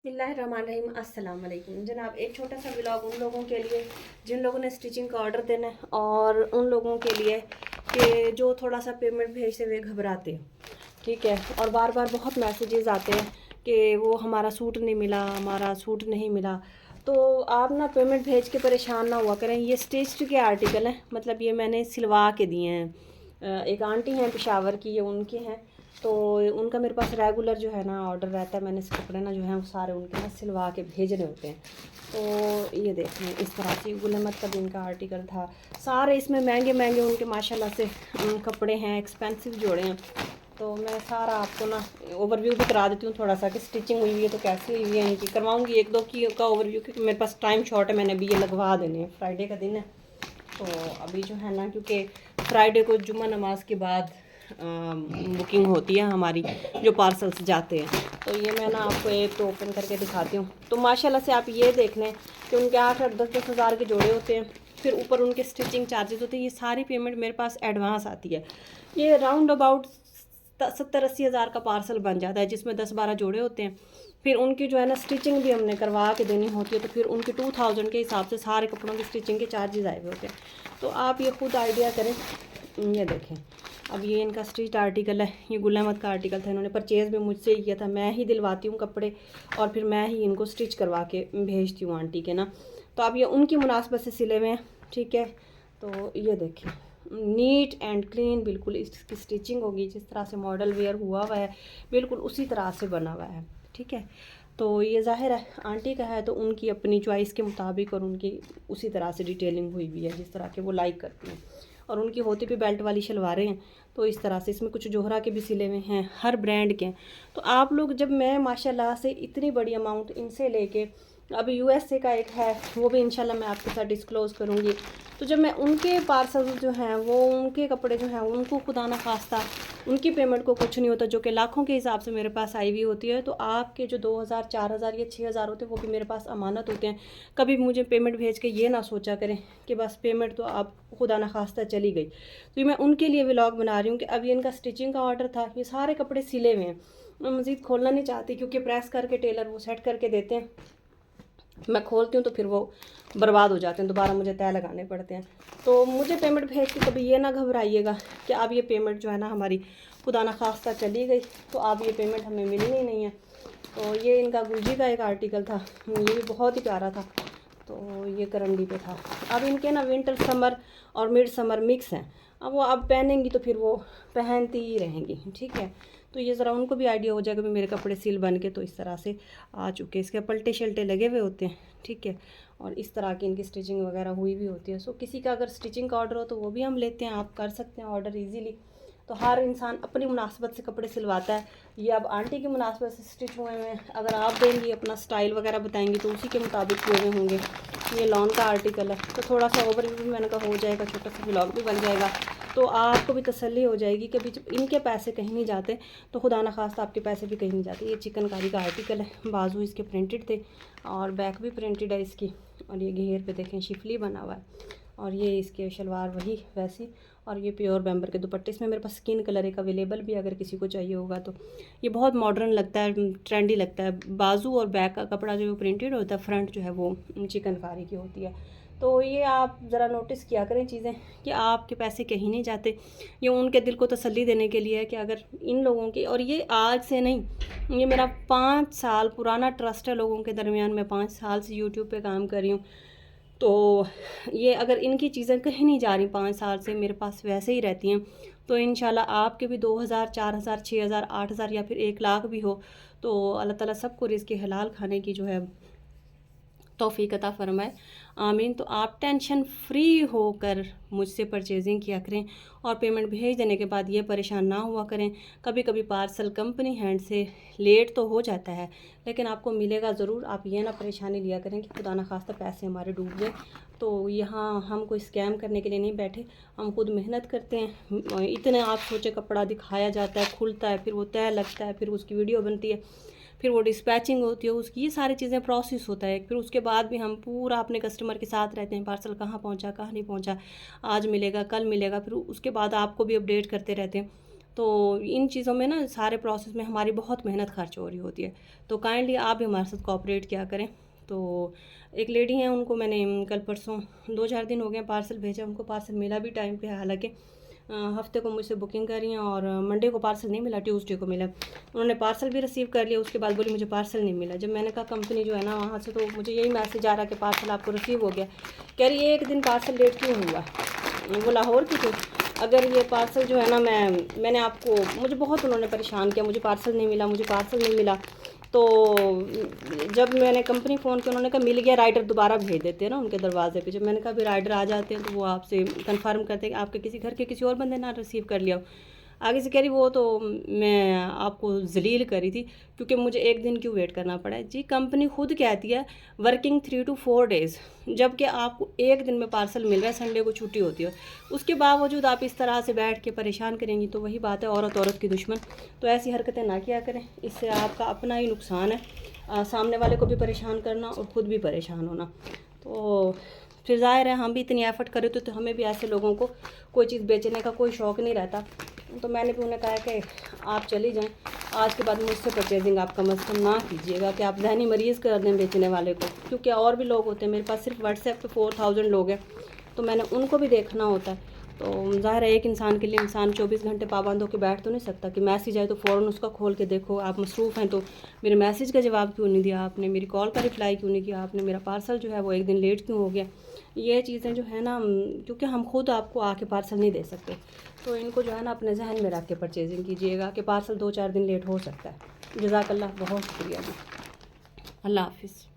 बिस्मिल्लाहिर्रहमानिर्रहीम अस्सलाम वालेकुम जनाब। एक छोटा सा व्लॉग उन लोगों के लिए जिन लोगों ने स्टिचिंग का ऑर्डर देना है और उन लोगों के लिए कि जो थोड़ा सा पेमेंट भेजते हुए घबराते हैं। ठीक है, और बार बार बहुत मैसेजेस आते हैं कि वो हमारा सूट नहीं मिला, हमारा सूट नहीं मिला। तो आप ना पेमेंट भेज के परेशान ना हुआ करें। ये स्टिच्ड के आर्टिकल हैं, मतलब ये मैंने सिलवा के दिए हैं। एक आंटी हैं पेशावर की, ये उनके हैं। तो उनका मेरे पास रेगुलर जो है ना ऑर्डर रहता है। मैंने इस कपड़े ना जो है वो सारे उनके ना सिलवा के भेजने होते हैं। तो ये देखें, इस तरह से गुल अहमद का भी इनका आर्टिकल था। सारे इसमें महंगे महंगे उनके माशाल्लाह से कपड़े हैं, एक्सपेंसिव जोड़े हैं। तो मैं सारा आपको ना ओवरव्यू भी करा देती हूँ थोड़ा सा कि स्टिचिंग हुई है तो कैसी हुई है इनकी। करवाऊँगी एक दो की का ओवरव्यू, क्योंकि मेरे पास टाइम शॉर्ट है। मैंने अभी ये लगवा देने हैं, फ्राइडे का दिन है। तो अभी जो है ना, क्योंकि फ्राइडे को जुम्मा नमाज के बाद बुकिंग होती है हमारी, जो पार्सल्स जाते हैं। तो ये मैं ना आपको एक तो ओपन करके दिखाती हूँ। तो माशाल्लाह से आप ये देख लें कि उनके 8-8 10-10 हज़ार के जोड़े होते हैं। फिर ऊपर उनके स्टिचिंग चार्जेस होते हैं। ये सारी पेमेंट मेरे पास एडवांस आती है। ये राउंड अबाउट 70-80 हज़ार का पार्सल बन जाता है, जिसमें 10-12 जोड़े होते हैं। फिर उनकी जो है ना स्टिचिंग भी हमने करवा के देनी होती है। तो फिर उनकी 2000 के हिसाब से सारे कपड़ों की स्टिचिंग के चार्जेस आए हुए होते हैं। तो आप ये खुद आइडिया करें। ये देखें, अब ये इनका स्टिच आर्टिकल है। ये गुल अहमद का आर्टिकल था, इन्होंने परचेज़ भी मुझसे ही किया था। मैं ही दिलवाती हूँ कपड़े और फिर मैं ही इनको स्टिच करवा के भेजती हूँ आंटी के ना। तो अब ये उनकी मुनासबत से सिले हुए हैं। ठीक है, तो ये देखें, नीट एंड क्लीन बिल्कुल इसकी स्टिचिंग होगी। जिस तरह से मॉडल वेयर हुआ हुआ है बिल्कुल उसी तरह से बना हुआ है। ठीक है, तो ये ज़ाहिर है आंटी का है तो उनकी अपनी चॉइस के मुताबिक और उनकी उसी तरह से डिटेलिंग हुई हुई है जिस तरह के वो लाइक करती हैं। और उनकी होती भी बेल्ट वाली शलवारें हैं। तो इस तरह से इसमें कुछ जोहरा के भी सिले हुए हैं, हर ब्रांड के हैं। तो आप लोग जब मैं माशाल्लाह से इतनी बड़ी अमाउंट इनसे लेके, अब यूएसए का एक है वो भी इंशाल्लाह मैं आपके साथ डिस्क्लोज़ करूँगी। तो जब मैं उनके पार्सल जो हैं वो उनके कपड़े जो हैं उनको खुदा ना खास्ता उनकी पेमेंट को कुछ नहीं होता, जो कि लाखों के हिसाब से मेरे पास आई हुई होती है। तो आपके जो 2000 4000 या 6000 होते हैं वो भी मेरे पास अमानत होते हैं। कभी मुझे पेमेंट भेज के ये ना सोचा करें कि बस पेमेंट तो आप खुदा ना खास्ता चली गई। तो ये मैं उनके लिए व्लॉग बना रही हूँ कि अभी इनका स्टिचिंग का ऑर्डर था। ये सारे कपड़े सिले हुए हैं। मैं मज़ीद खोलना नहीं चाहती क्योंकि प्रेस करके टेलर वो सेट करके देते हैं। मैं खोलती हूँ तो फिर वो बर्बाद हो जाते हैं, दोबारा मुझे तय लगाने पड़ते हैं। तो मुझे पेमेंट भेज के कभी ये ना घबराइएगा कि अब ये पेमेंट जो है ना हमारी खुदा ना खास्ता चली गई तो अब ये पेमेंट हमें मिलनी ही नहीं है। तो ये इनका गुलजी का एक आर्टिकल था, ये भी बहुत ही प्यारा था। तो ये करंडी पे था। अब इनके ना विंटर समर और मिड समर मिक्स हैं। अब वो अब पहनेंगी तो फिर वो पहनती ही रहेंगी। ठीक है, तो ये ज़रा उनको भी आइडिया हो जाएगा भी मेरे कपड़े सिल बन के तो इस तरह से आ चुके। इसके पलटे शल्टे लगे हुए होते हैं। ठीक है, और इस तरह की इनकी स्टिचिंग वगैरह हुई भी होती है। सो किसी का अगर स्टिचिंग का ऑर्डर हो तो वो भी हम लेते हैं, आप कर सकते हैं ऑर्डर ईजीली। तो हर इंसान अपनी मुनासबत से कपड़े सिलवाता है। ये अब आंटी की मुनासबत से स्टिच हुए हैं। अगर आप देंगी अपना स्टाइल वगैरह बताएंगी तो उसी के मुताबिक हुए हुए होंगे। ये लॉन का आर्टिकल है। तो थोड़ा सा ओवरव्यू भी मैंने कहा हो जाएगा, छोटा सा व्लॉग भी बन जाएगा। तो आपको भी तसल्ली हो जाएगी कि अभी जब इनके पैसे कहीं नहीं जाते तो खुदा ना खास्ता आपके पैसे भी कहीं नहीं जाते। ये चिकनकारी का आर्टिकल है, बाजू इसके प्रिंटेड थे और बैक भी प्रिंटेड है इसकी। और ये घेर पे देखें शिफली बना हुआ है। और ये इसके शलवार वही वैसी। और ये प्योर बैम्बर के दुपट्टे। इसमें मेरे पास स्किन कलर एक अवेलेबल भी अगर किसी को चाहिए होगा तो। ये बहुत मॉडर्न लगता है, ट्रेंडी लगता है। बाजू और बैक का कपड़ा जो प्रिंटेड होता है, फ्रंट जो है वो चिकनकारी की होती है। तो ये आप ज़रा नोटिस किया करें चीज़ें कि आपके पैसे कहीं नहीं जाते। ये उनके दिल को तसल्ली देने के लिए है कि अगर इन लोगों की, और ये आज से नहीं, ये मेरा 5 साल पुराना ट्रस्ट है लोगों के दरमियान। मैं 5 साल से यूट्यूब पे काम कर रही हूँ। तो ये अगर इनकी चीज़ें कहीं नहीं जा रही 5 साल से मेरे पास वैसे ही रहती हैं तो इंशाल्लाह आपके भी 2000 4000 6000 8000 या फिर 1 लाख भी हो तो अल्लाह ताला सबको रिज़्क़ हलाल खाने की जो है तौफीक अता फ़रमाए, आमीन। तो आप टेंशन फ्री होकर मुझसे परचेजिंग किया करें और पेमेंट भेज देने के बाद ये परेशान ना हुआ करें। कभी कभी पार्सल कंपनी हैंड से लेट तो हो जाता है लेकिन आपको मिलेगा ज़रूर। आप ये ना परेशानी लिया करें कि खुदा ना खास्ता पैसे हमारे डूब गए। तो यहाँ हम कोई स्कैम करने के लिए नहीं बैठे, हम खुद मेहनत करते हैं। इतने आप सोचे कपड़ा दिखाया जाता है, खुलता है, फिर वो तय लगता है, फिर उसकी वीडियो बनती है, फिर वो डिस्पैचिंग होती है उसकी, ये सारी चीज़ें प्रोसेस होता है। फिर उसके बाद भी हम पूरा अपने कस्टमर के साथ रहते हैं, पार्सल कहाँ पहुँचा कहाँ नहीं पहुँचा, आज मिलेगा कल मिलेगा, फिर उसके बाद आपको भी अपडेट करते रहते हैं। तो इन चीज़ों में ना सारे प्रोसेस में हमारी बहुत मेहनत खर्च हो रही होती है। तो काइंडली आप भी हमारे साथ कोऑपरेट किया करें। तो एक लेडी हैं, उनको मैंने कल परसों 2-4 दिन हो गए पार्सल भेजा, उनको पार्सल मिला भी टाइम पे है। हालांकि हफ्ते को मुझसे बुकिंग कर रही हैं और मंडे को पार्सल नहीं मिला, ट्यूसडे को मिला। उन्होंने पार्सल भी रिसीव कर लिया, उसके बाद बोली मुझे पार्सल नहीं मिला। जब मैंने कहा कंपनी जो है ना वहाँ से, तो मुझे यही मैसेज आ रहा कि पार्सल आपको रिसीव हो गया। कह रही है 1 दिन पार्सल लेट क्यों हुआ? वो लाहौर की थी। अगर ये पार्सल जो है ना मैंने आपको, मुझे बहुत उन्होंने परेशान किया, मुझे पार्सल नहीं मिला, मुझे पार्सल नहीं मिला। तो जब मैंने कंपनी फ़ोन किया, उन्होंने कहा मिल गया, राइडर दोबारा भेज देते हैं ना उनके दरवाजे पे। जब मैंने कहा भी राइडर आ जाते हैं तो वो आपसे कंफर्म करते हैं कि आपके किसी घर के किसी और बंदे ना रिसीव कर लिया हो। आगे से कह रही वो तो मैं आपको जलील करी थी क्योंकि मुझे 1 दिन क्यों वेट करना पड़ा है। जी कंपनी खुद कहती है वर्किंग 3 to 4 डेज़, जबकि आपको 1 दिन में पार्सल मिल रहा है, संडे को छुट्टी होती है। उसके बावजूद आप इस तरह से बैठ के परेशान करेंगी तो वही बात है औरत की दुश्मन। तो ऐसी हरकतें ना किया करें, इससे आपका अपना ही नुकसान है, सामने वाले को भी परेशान करना और ख़ुद भी परेशान होना। तो फिर ज़ाहिर है हम भी इतनी एफ़र्ट करें तो हमें भी ऐसे लोगों को कोई चीज़ बेचने का कोई शौक़ नहीं रहता। तो मैंने भी उन्हें कहा कि आप चली जाएं, आज के बाद मुझसे परचेजिंग आप कम अज़ कम ना कीजिएगा कि आप ज़हनी मरीज़ कर दें बेचने वाले को, क्योंकि और भी लोग होते हैं। मेरे पास सिर्फ व्हाट्सएप पे 4000 लोग हैं, तो मैंने उनको भी देखना होता है। तो ज़ाहिर है एक इंसान के लिए इंसान 24 घंटे पाबंद होकर बैठ तो नहीं सकता कि मैसेज आए तो फ़ौरन उसका खोल के देखो। आप मसरूफ़ हैं तो मेरे मैसेज का जवाब क्यों नहीं दिया आपने, मेरी कॉल का रिप्लाई क्यों नहीं किया आपने, मेरा पार्सल जो है वो 1 दिन लेट क्यों हो गया। ये चीज़ें जो है ना, क्योंकि हम खुद आपको आके पार्सल नहीं दे सकते, तो इनको जो है ना अपने जहन में रख के परचेजिंग कीजिएगा कि पार्सल 2-4 दिन लेट हो सकता है। जज़ाकल्लाह, बहुत शुक्रिया जी। अल्लाह हाफ़िज़।